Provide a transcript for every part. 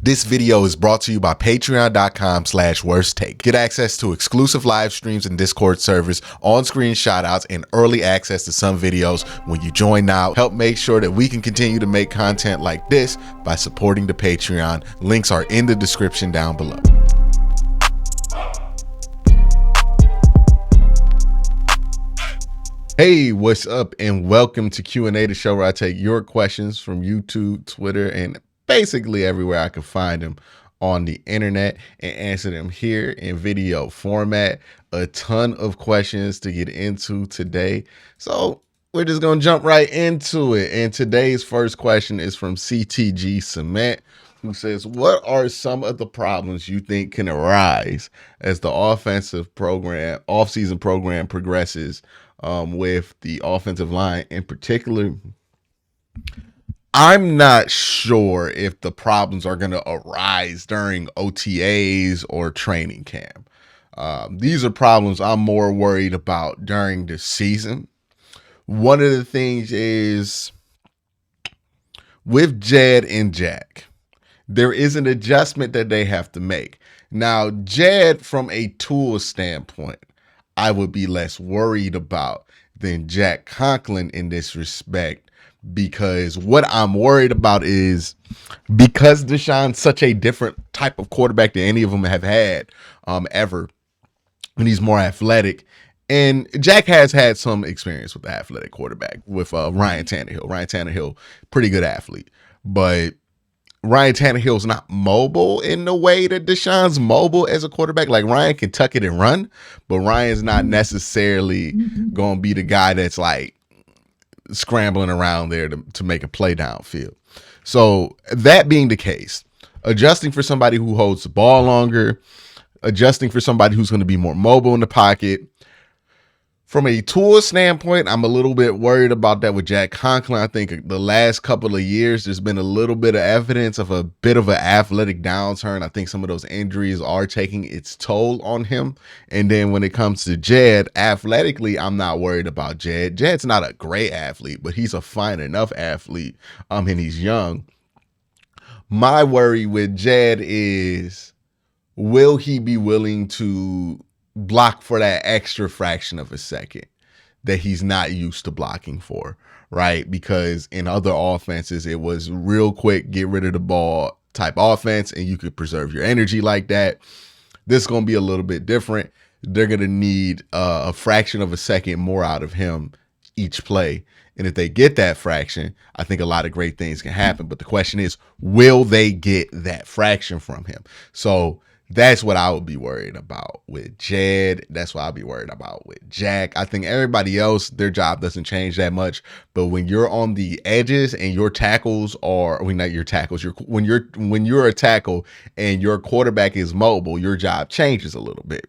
This video is brought to you by patreon.com/worsttake. Get access to exclusive live streams and Discord servers, on-screen shoutouts, and early access to some videos when you join now. Help make sure that we can continue to make content like this by supporting the Patreon. Links are in the description down below. Hey, what's up, and welcome to Q&A, the show where I take your questions from YouTube, Twitter, and basically everywhere I can find them on the internet and answer them here in video format. A ton of questions to get into today, so we're just gonna jump right into it. And today's first question is from CTG Cement, who says, what are some of the problems you think can arise as the offseason program progresses with the offensive line in particular? I'm not sure if the problems are going to arise during OTAs or training camp. These are problems I'm more worried about during the season. One of the things is with Jed and Jack, there is an adjustment that they have to make. Now, Jed, from a tool standpoint, I would be less worried about than Jack Conklin in this respect, because what I'm worried about is because Deshaun's such a different type of quarterback than any of them have had ever, and he's more athletic. And Jack has had some experience with the athletic quarterback with Ryan Tannehill. Ryan Tannehill, pretty good athlete, but Ryan Tannehill's not mobile in the way that Deshaun's mobile as a quarterback. Like, Ryan can tuck it and run, but Ryan's not necessarily going to be the guy that's like scrambling around there to make a play downfield. So that being the case, adjusting for somebody who holds the ball longer, adjusting for somebody who's going to be more mobile in the pocket. From a tool standpoint, I'm a little bit worried about that with Jack Conklin. I think the last couple of years, there's been a little bit of evidence of a bit of an athletic downturn. I think some of those injuries are taking its toll on him. And then when it comes to Jed, athletically, I'm not worried about Jed. Jed's not a great athlete, but he's a fine enough athlete, and he's young. My worry with Jed is, will he be willing to block for that extra fraction of a second that he's not used to blocking for, right? Because in other offenses, it was real quick, get rid of the ball type offense, and you could preserve your energy like that. This is going to be a little bit different. They're going to need a fraction of a second more out of him each play. And if they get that fraction, I think a lot of great things can happen. But the question is, will they get that fraction from him? So that's what I would be worried about with Jed. That's what I'll be worried about with Jack. I think everybody else, their job doesn't change that much. But when you're on the edges and your tackles are, I mean, not your tackles, when you're a tackle and your quarterback is mobile, your job changes a little bit.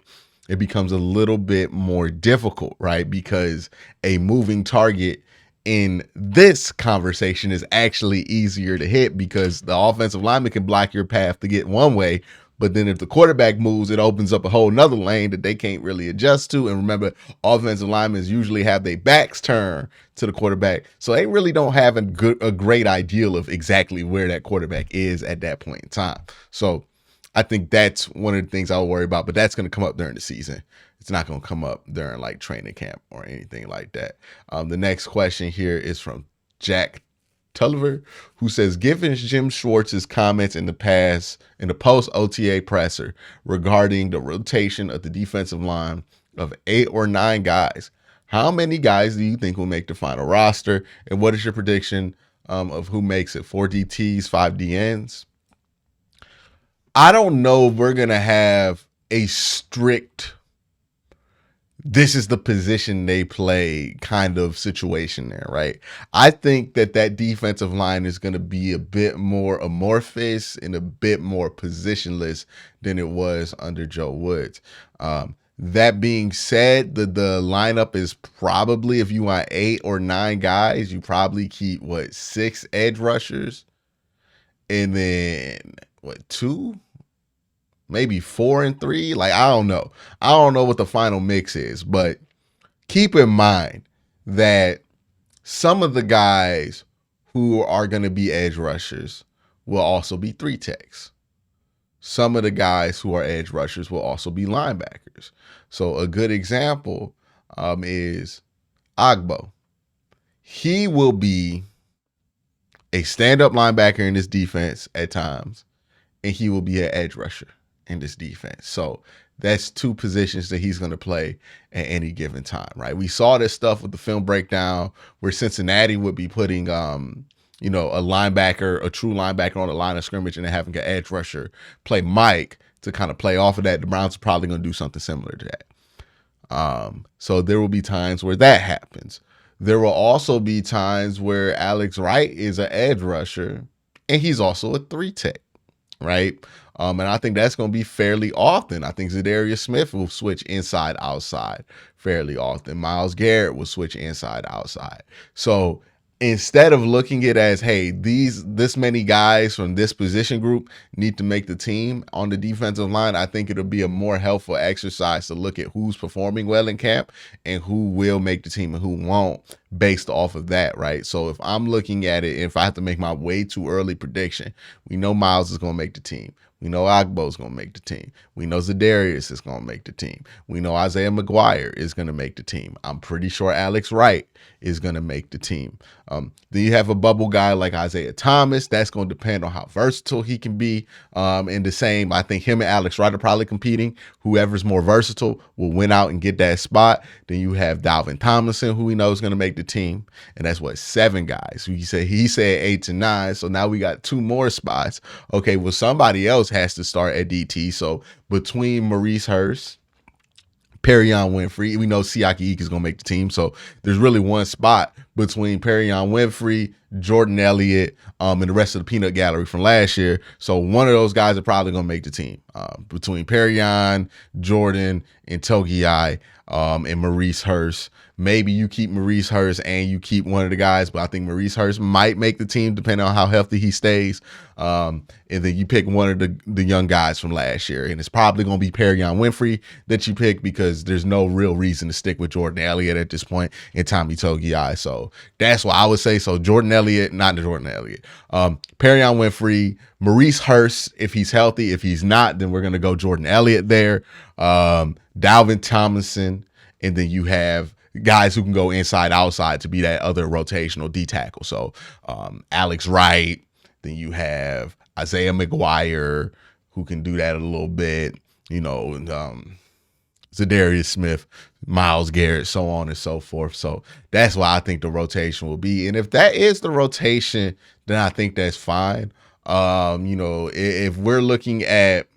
It becomes a little bit more difficult, right? Because a moving target in this conversation is actually easier to hit because the offensive lineman can block your path to get one way. But then if the quarterback moves, it opens up a whole nother lane that they can't really adjust to. And remember, offensive linemen usually have their backs turned to the quarterback. So they really don't have a great ideal of exactly where that quarterback is at that point in time. So I think that's one of the things I'll worry about, but that's going to come up during the season. It's not going to come up during like training camp or anything like that. The next question here is from Jack Tulliver, who says, given Jim Schwartz's comments in the post OTA presser regarding the rotation of the defensive line of 8 or 9 guys, how many guys do you think will make the final roster? And what is your prediction of who makes it? 4 DTs, 5 DNs? I don't know if we're going to have a strict, this is the position they play kind of situation there, right? I think that defensive line is going to be a bit more amorphous and a bit more positionless than it was under Joe Woods. That being said, the lineup is probably, if you want 8 or 9 guys, you probably keep 6 edge rushers, and then 2? Maybe 4 and 3. Like, I don't know. I don't know what the final mix is, but keep in mind that some of the guys who are going to be edge rushers will also be 3 techs. some of the guys who are edge rushers will also be linebackers. So a good example is Agbo. He will be a stand-up linebacker in this defense at times, and he will be an edge rusher in this defense. So that's two positions that he's going to play at any given time, right? We saw this stuff with the film breakdown where Cincinnati would be putting, a linebacker, a true linebacker on the line of scrimmage and then having an edge rusher play Mike to kind of play off of that. The Browns are probably going to do something similar to that. So there will be times where that happens. There will also be times where Alex Wright is an edge rusher and he's also a 3-tech, right? And I think that's going to be fairly often. I think Zadarius Smith will switch inside outside fairly often. Myles Garrett will switch inside outside. So instead of looking at it as, hey, this many guys from this position group need to make the team on the defensive line, I think it'll be a more helpful exercise to look at who's performing well in camp and who will make the team and who won't based off of that, right? So if I'm looking at it, if I have to make my way too early prediction, we know Myles is going to make the team. We know Agbo is going to make the team. We know Zadarius is going to make the team. We know Isaiah McGuire is going to make the team. I'm pretty sure Alex Wright is going to make the team. Then you have a bubble guy like Isaiah Thomas. That's going to depend on how versatile he can be. And the same, I think him and Alex Wright are probably competing. Whoever's more versatile will win out and get that spot. Then you have Dalvin Tomlinson, who we know is going to make the team. And that's what, 7 guys. He said 8 to 9. So now we got 2 more spots. Okay, well, somebody else has to start at DT. So between Maurice Hurst, Perion Winfrey, we know Siaki Ika is going to make the team. So there's really one spot between Perion Winfrey, Jordan Elliott, and the rest of the peanut gallery from last year. So one of those guys are probably going to make the team. Between Perion, Jordan, and Togiai, and Maurice Hurst. Maybe you keep Maurice Hurst and you keep one of the guys, but I think Maurice Hurst might make the team depending on how healthy he stays. And then you pick one of the young guys from last year, and it's probably going to be Perion Winfrey that you pick because there's no real reason to stick with Jordan Elliott at this point and Tommy Togiai. So that's what I would say. So Jordan Elliott, not Jordan Elliott, Perion Winfrey, Maurice Hurst if he's healthy. If he's not, then we're going to go Jordan Elliott there. Dalvin Tomlinson, and then you have guys who can go inside, outside to be that other rotational D tackle. So Alex Wright, then you have Isaiah McGuire who can do that a little bit, Zadarius Smith, Myles Garrett, so on and so forth. So that's why I think the rotation will be. And if that is the rotation, then I think that's fine. If we're looking at,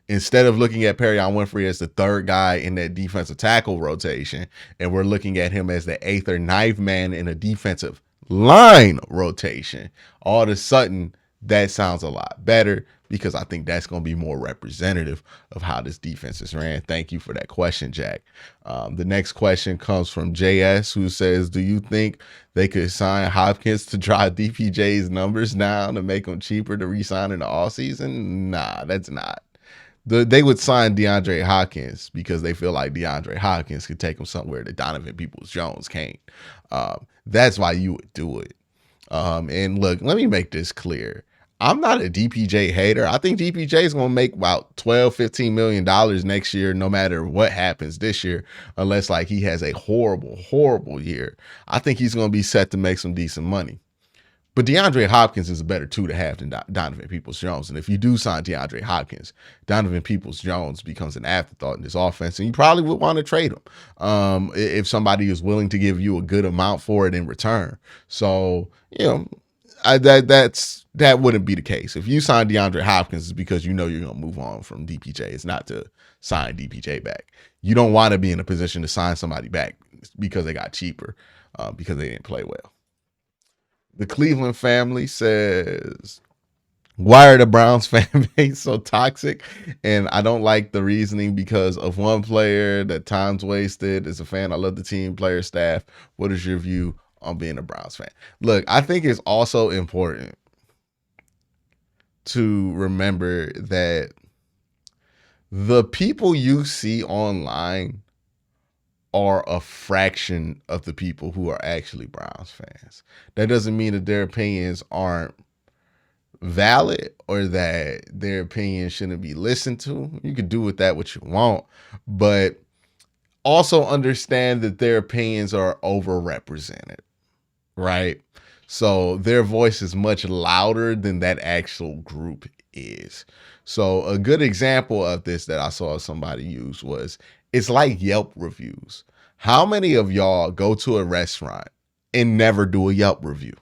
instead of looking at Perion Winfrey as the 3rd guy in that defensive tackle rotation, and we're looking at him as the 8th or 9th man in a defensive line rotation, all of a sudden that sounds a lot better because I think that's going to be more representative of how this defense is ran. Thank you for that question, Jack. The next question comes from JS, who says, do you think they could sign Hopkins to drive DPJ's numbers down to make him cheaper to re-sign in the offseason? Nah, that's not. They would sign DeAndre Hopkins because they feel like DeAndre Hopkins could take them somewhere that Donovan Peoples-Jones can't. That's why you would do it. And look, let me make this clear. I'm not a DPJ hater. I think DPJ is going to make about $12-15 million next year, no matter what happens this year, unless like he has a horrible year. I think he's going to be set to make some decent money. But DeAndre Hopkins is a better 2 to have than Donovan Peoples-Jones. And if you do sign DeAndre Hopkins, Donovan Peoples-Jones becomes an afterthought in this offense. And you probably would want to trade him if somebody is willing to give you a good amount for it in return. So, that wouldn't be the case. If you sign DeAndre Hopkins, it's because you know you're going to move on from DPJ. It's not to sign DPJ back. You don't want to be in a position to sign somebody back because they got cheaper, because they didn't play well. The Cleveland family says, why are the Browns fan base so toxic? And I don't like the reasoning because of one player that time's wasted. As a fan, I love the team, player, staff. What is your view on being a Browns fan? Look, I think it's also important to remember that the people you see online are a fraction of the people who are actually Browns fans. That doesn't mean that their opinions aren't valid or that their opinion shouldn't be listened to. You can do with that what you want, but also understand that their opinions are overrepresented, right? So their voice is much louder than that actual group is. So a good example of this that I saw somebody use was, it's like Yelp reviews. How many of y'all go to a restaurant and never do a Yelp review?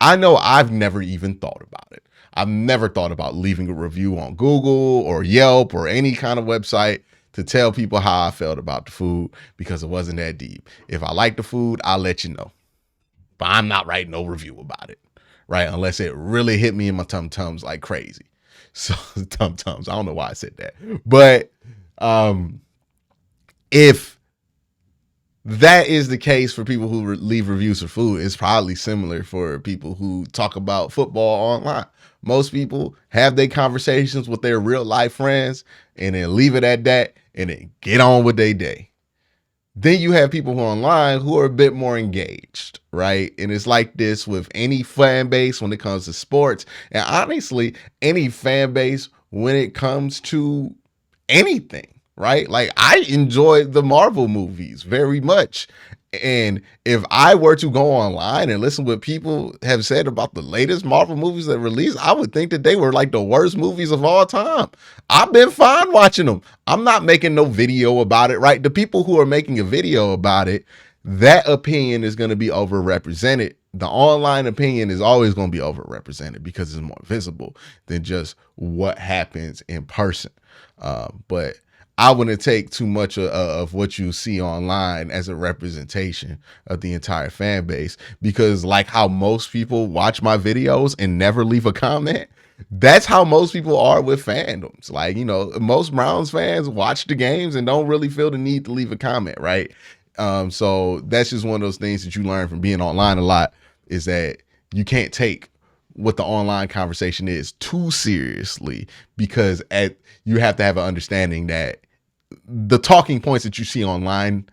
I know I've never even thought about it. I've never thought about leaving a review on Google or Yelp or any kind of website to tell people how I felt about the food, because it wasn't that deep. If I like the food, I'll let you know, but I'm not writing no review about it, right? Unless it really hit me in my tum-tums like crazy. So tum-tums, I don't know why I said that. But if that is the case for people who leave reviews for food, it's probably similar for people who talk about football online. Most people have their conversations with their real life friends and then leave it at that and then get on with their day. Then you have people who are online who are a bit more engaged, right? And it's like this with any fan base when it comes to sports. And honestly, any fan base when it comes to anything, right? Like, I enjoy the Marvel movies very much. And if I were to go online and listen to what people have said about the latest Marvel movies that released, I would think that they were like the worst movies of all time. I've been fine watching them. I'm not making no video about it, right? The people who are making a video about it, that opinion is going to be overrepresented. The online opinion is always going to be overrepresented because it's more visible than just what happens in person. But I wouldn't take too much of what you see online as a representation of the entire fan base, because like how most people watch my videos and never leave a comment, that's how most people are with fandoms. Like, you know, most Browns fans watch the games and don't really feel the need to leave a comment, right? So that's just one of those things that you learn from being online a lot, is that you can't take what the online conversation is too seriously, because you have to have an understanding that the talking points that you see online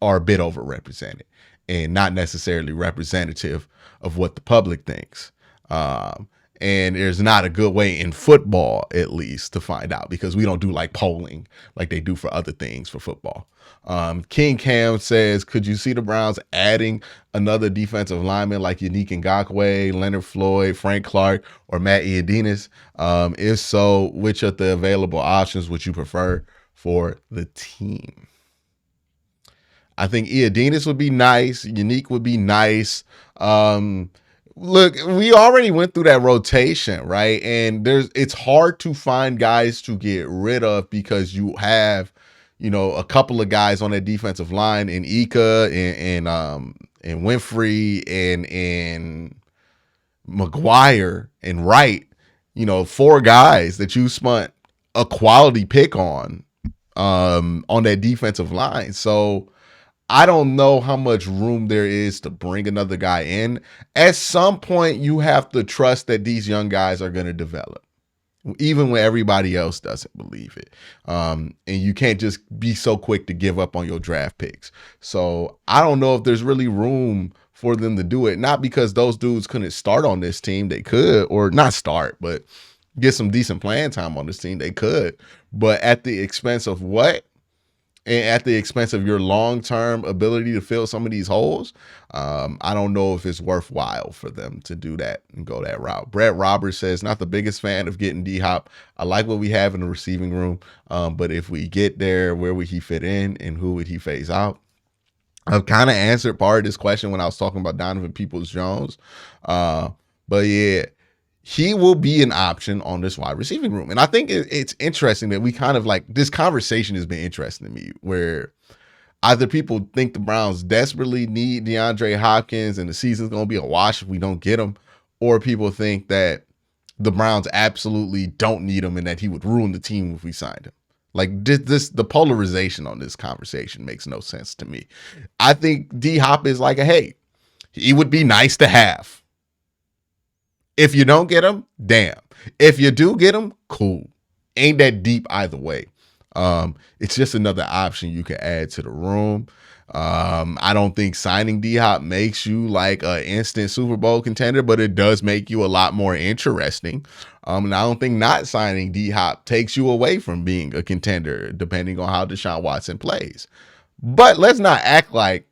are a bit overrepresented and not necessarily representative of what the public thinks. And there's not a good way in football, at least, to find out, because we don't do like polling like they do for other things for football. King Cam says, could you see the Browns adding another defensive lineman like Yannick Ngakoue, Leonard Floyd, Frank Clark, or Matt Ioannidis? If so, which of the available options would you prefer for the team? I think Ioannidis would be nice. Yannick would be nice. Look, we already went through that rotation, right? And it's hard to find guys to get rid of, because you have, you know, a couple of guys on that defensive line in Ika and Winfrey and McGuire and Wright, you know, 4 guys that you spent a quality pick on that defensive line. So I don't know how much room there is to bring another guy in. At some point, you have to trust that these young guys are going to develop, even when everybody else doesn't believe it. And you can't just be so quick to give up on your draft picks. So I don't know if there's really room for them to do it. Not because those dudes couldn't start on this team. They could, or not start, but get some decent playing time on this team. They could. But at the expense of what? And at the expense of your long-term ability to fill some of these holes, I don't know if it's worthwhile for them to do that and go that route. Brett Roberts says, not the biggest fan of getting DHop. I like what we have in the receiving room, but if we get there, where would he fit in and who would he phase out? I've kind of answered part of this question when I was talking about Donovan Peoples-Jones. But yeah, he will be an option on this wide receiving room. And I think it's interesting that we kind of like, this conversation has been interesting to me, where either people think the Browns desperately need DeAndre Hopkins and the season's going to be a wash if we don't get him, or people think that the Browns absolutely don't need him and that he would ruin the team if we signed him. Like the polarization on this conversation makes no sense to me. I think DHop is like hey, he would be nice to have. If you don't get him, damn. If you do get him, cool. Ain't that deep either way. It's just another option you can add to the room. I don't think signing DHop makes you like an instant Super Bowl contender, but it does make you a lot more interesting. And I don't think not signing DHop takes you away from being a contender, depending on how Deshaun Watson plays. But let's not act like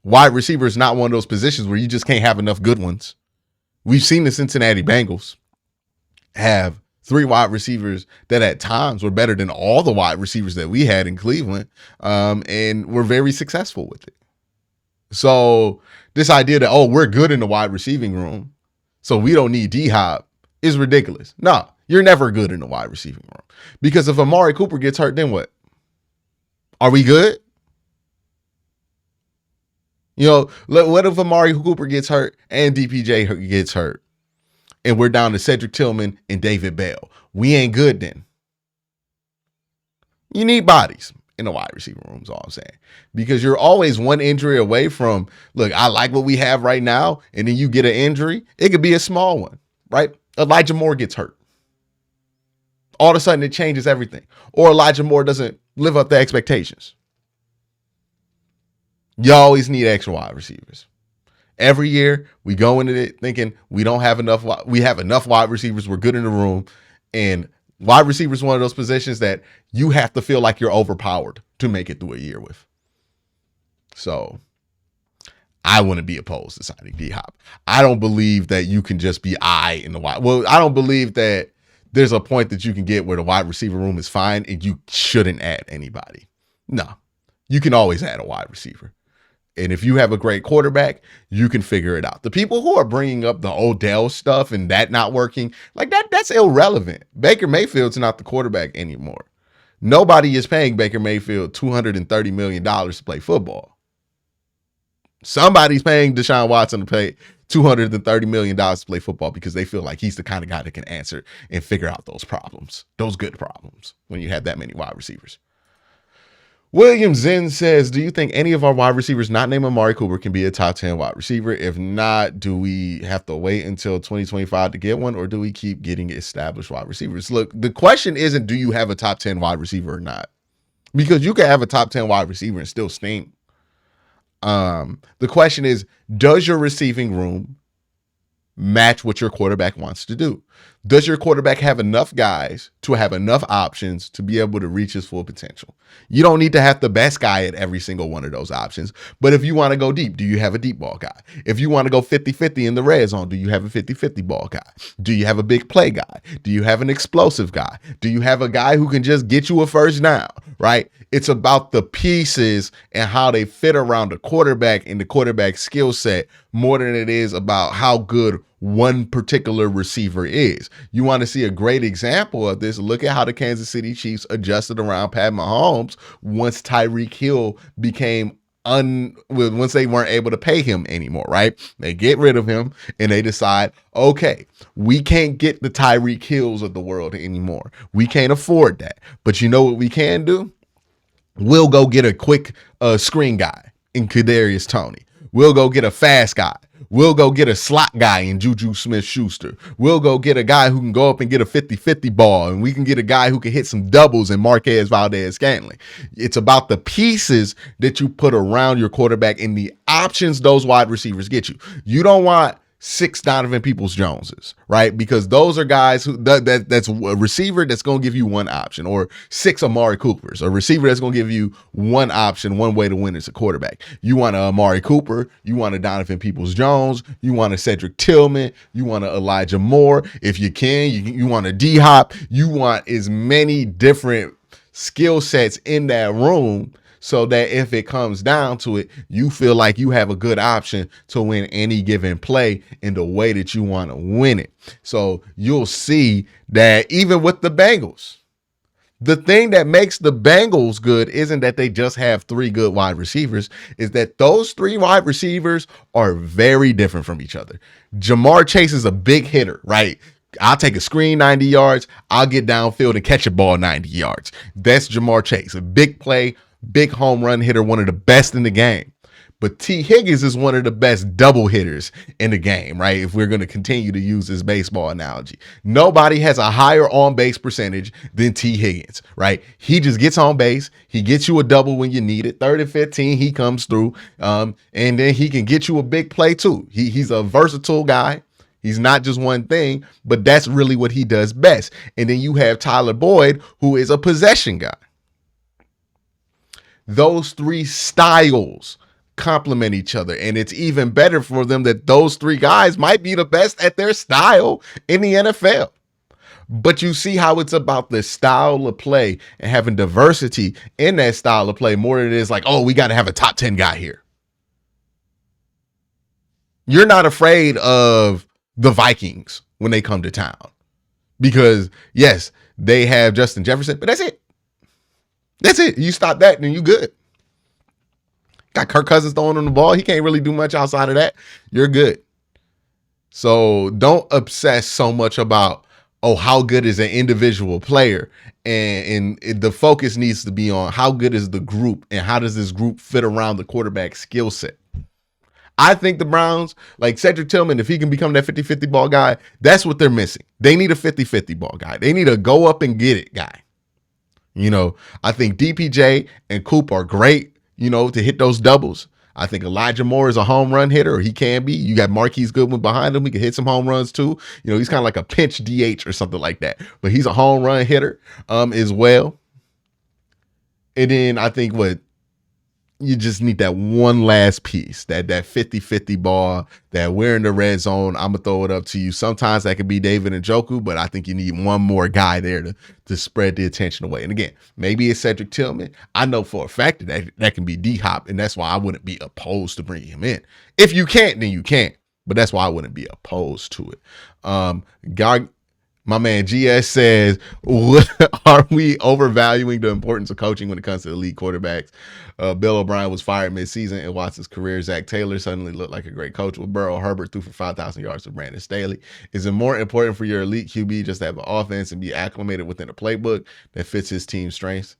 wide receiver is not one of those positions where you just can't have enough good ones. We've seen the Cincinnati Bengals have 3 wide receivers that at times were better than all the wide receivers that we had in Cleveland, and we're very successful with it. So this idea that, oh, we're good in the wide receiving room, so we don't need DHop is ridiculous. No, you're never good in the wide receiving room. Because if Amari Cooper gets hurt, then what? Are we good? You know, what if Amari Cooper gets hurt and DPJ gets hurt? And we're down to Cedric Tillman and David Bell. We ain't good then. You need bodies in the wide receiver room is all I'm saying. Because you're always one injury away from, look, I like what we have right now, and then you get an injury. It could be a small one, right? Elijah Moore gets hurt. All of a sudden, it changes everything. Or Elijah Moore doesn't live up to expectations. You always need extra wide receivers. Every year we go into it thinking we don't have enough. We have enough wide receivers. We're good in the room. And wide receiver is one of those positions that you have to feel like you're overpowered to make it through a year with. So I wouldn't be opposed to signing DHop. I don't believe that you can just be in the wide. Well, I don't believe that there's a point that you can get where the wide receiver room is fine and you shouldn't add anybody. No, you can always add a wide receiver. And if you have a great quarterback, you can figure it out. The people who are bringing up the Odell stuff and that not working, like that's irrelevant. Baker Mayfield's not the quarterback anymore. Nobody is paying Baker Mayfield $230 million to play football. Somebody's paying Deshaun Watson to pay $230 million to play football because they feel like he's the kind of guy that can answer and figure out those problems, those good problems when you have that many wide receivers. William Zinn says, do you think any of our wide receivers not named Amari Cooper can be a top 10 wide receiver? If not, do we have to wait until 2025 to get one, or do we keep getting established wide receivers? Look, the question isn't do you have a top 10 wide receiver or not? Because you can have a top 10 wide receiver and still stink. The question is, does your receiving room match what your quarterback wants to do? Does your quarterback have enough guys to have enough options to be able to reach his full potential? You don't need to have the best guy at every single one of those options. But if you want to go deep, do you have a deep ball guy? If you want to go 50-50 in the red zone, do you have a 50-50 ball guy? Do you have a big play guy? Do you have an explosive guy? Do you have a guy who can just get you a first down, right? It's about the pieces and how they fit around the quarterback and the quarterback skill set more than it is about how good one particular receiver is. You want to see a great example of this? Look at how the Kansas City Chiefs adjusted around Pat Mahomes once Tyreek Hill became once they weren't able to pay him anymore, right? They get rid of him and they decide, okay, we can't get the Tyreek Hills of the world anymore. We can't afford that. But you know what we can do? We'll go get a quick screen guy in Kadarius Toney. We'll go get a fast guy. We'll go get a slot guy in Juju Smith-Schuster. We'll go get a guy who can go up and get a 50-50 ball, and we can get a guy who can hit some doubles in Marquez Valdez-Scantling. It's about the pieces that you put around your quarterback and the options those wide receivers get you. You don't want 6 Donovan Peoples-Joneses, right? Because those are guys who that's a receiver that's going to give you one option, or 6 Amari Coopers, a receiver that's going to give you one option, one way to win as a quarterback. You want a Amari Cooper, you want a Donovan Peoples-Jones, you want a Cedric Tillman, you want a Elijah Moore. If you can, you want a DHop. You want as many different skill sets in that room so that if it comes down to it, you feel like you have a good option to win any given play in the way that you want to win it. So you'll see that even with the Bengals, the thing that makes the Bengals good isn't that they just have 3 good wide receivers, is that those 3 wide receivers are very different from each other. Jamar Chase is a big hitter, right? I'll take a screen 90 yards. I'll get downfield and catch a ball 90 yards. That's Jamar Chase, a big play, big home run hitter, one of the best in the game. But T. Higgins is one of the best double hitters in the game, right? If we're going to continue to use this baseball analogy, nobody has a higher on base percentage than T. Higgins, right? He just gets on base. He gets you a double when you need it. 3rd and 15, he comes through. And then he can get you a big play too. He's a versatile guy. He's not just one thing, but that's really what he does best. And then you have Tyler Boyd, who is a possession guy. Those three styles complement each other, and it's even better for them that those three guys might be the best at their style in the NFL. But you see how it's about the style of play and having diversity in that style of play more than it is like, oh, we got to have a top 10 guy here. You're not afraid of the Vikings when they come to town because, yes, they have Justin Jefferson, but that's it. That's it. You stop that, then you good. Got Kirk Cousins throwing on the ball. He can't really do much outside of that. You're good. So don't obsess so much about, oh, how good is an individual player? And the focus needs to be on how good is the group and how does this group fit around the quarterback skill set. I think the Browns, like Cedric Tillman, if he can become that 50-50 ball guy, that's what they're missing. They need a 50-50 ball guy. They need a go up and get it guy. You know, I think DPJ and Coop are great, you know, to hit those doubles. I think Elijah Moore is a home run hitter, or he can be. You got Marquise Goodwin behind him. He can hit some home runs too. You know, he's kind of like a pinch DH or something like that, but he's a home run hitter as well. And then I think you just need that one last piece, that 50-50 ball, that we're in the red zone. I'm going to throw it up to you. Sometimes that could be David Njoku, but I think you need one more guy there to spread the attention away. And again, maybe it's Cedric Tillman. I know for a fact that can be DHop, and that's why I wouldn't be opposed to bringing him in. If you can't, then you can't. But that's why I wouldn't be opposed to it. My man GS says, are we overvaluing the importance of coaching when it comes to elite quarterbacks? Bill O'Brien was fired midseason and Watson's career. Zach Taylor suddenly looked like a great coach with Burrow. Herbert threw for 5,000 yards to Brandon Staley. Is it more important for your elite QB just to have an offense and be acclimated within a playbook that fits his team's strengths?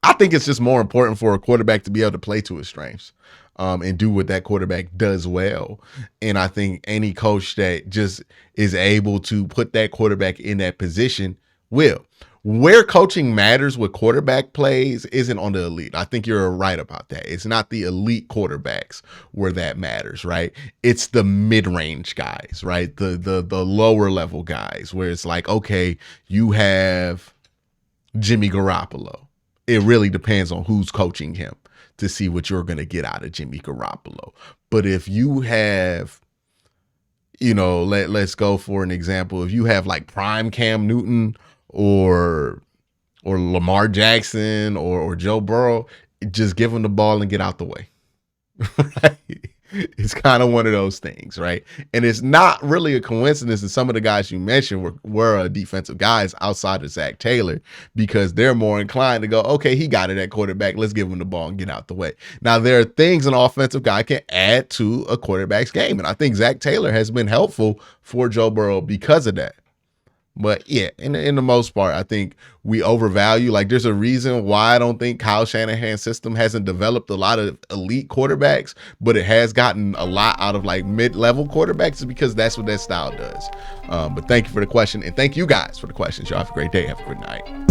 I think it's just more important for a quarterback to be able to play to his strengths and do what that quarterback does well. And I think any coach that just is able to put that quarterback in that position will. Where coaching matters with quarterback plays isn't on the elite. I think you're right about that. It's not the elite quarterbacks where that matters, right? It's the mid-range guys, right? The lower level guys where it's like, okay, you have Jimmy Garoppolo. It really depends on who's coaching him to see what you're going to get out of Jimmy Garoppolo. But if you have, you know, let's go for an example. If you have like prime Cam Newton or Lamar Jackson or Joe Burrow, just give them the ball and get out the way. Right? It's kind of one of those things, right? And it's not really a coincidence that some of the guys you mentioned were defensive guys outside of Zach Taylor, because they're more inclined to go, okay, he got it at quarterback. Let's give him the ball and get out the way. Now, there are things an offensive guy can add to a quarterback's game. And I think Zach Taylor has been helpful for Joe Burrow because of that. But yeah, in the most part, I think we overvalue. Like, there's a reason why I don't think Kyle Shanahan's system hasn't developed a lot of elite quarterbacks, but it has gotten a lot out of like mid-level quarterbacks, is because that's what that style does. But thank you for the question, and thank you guys for the questions. Y'all have a great day. Have a good night.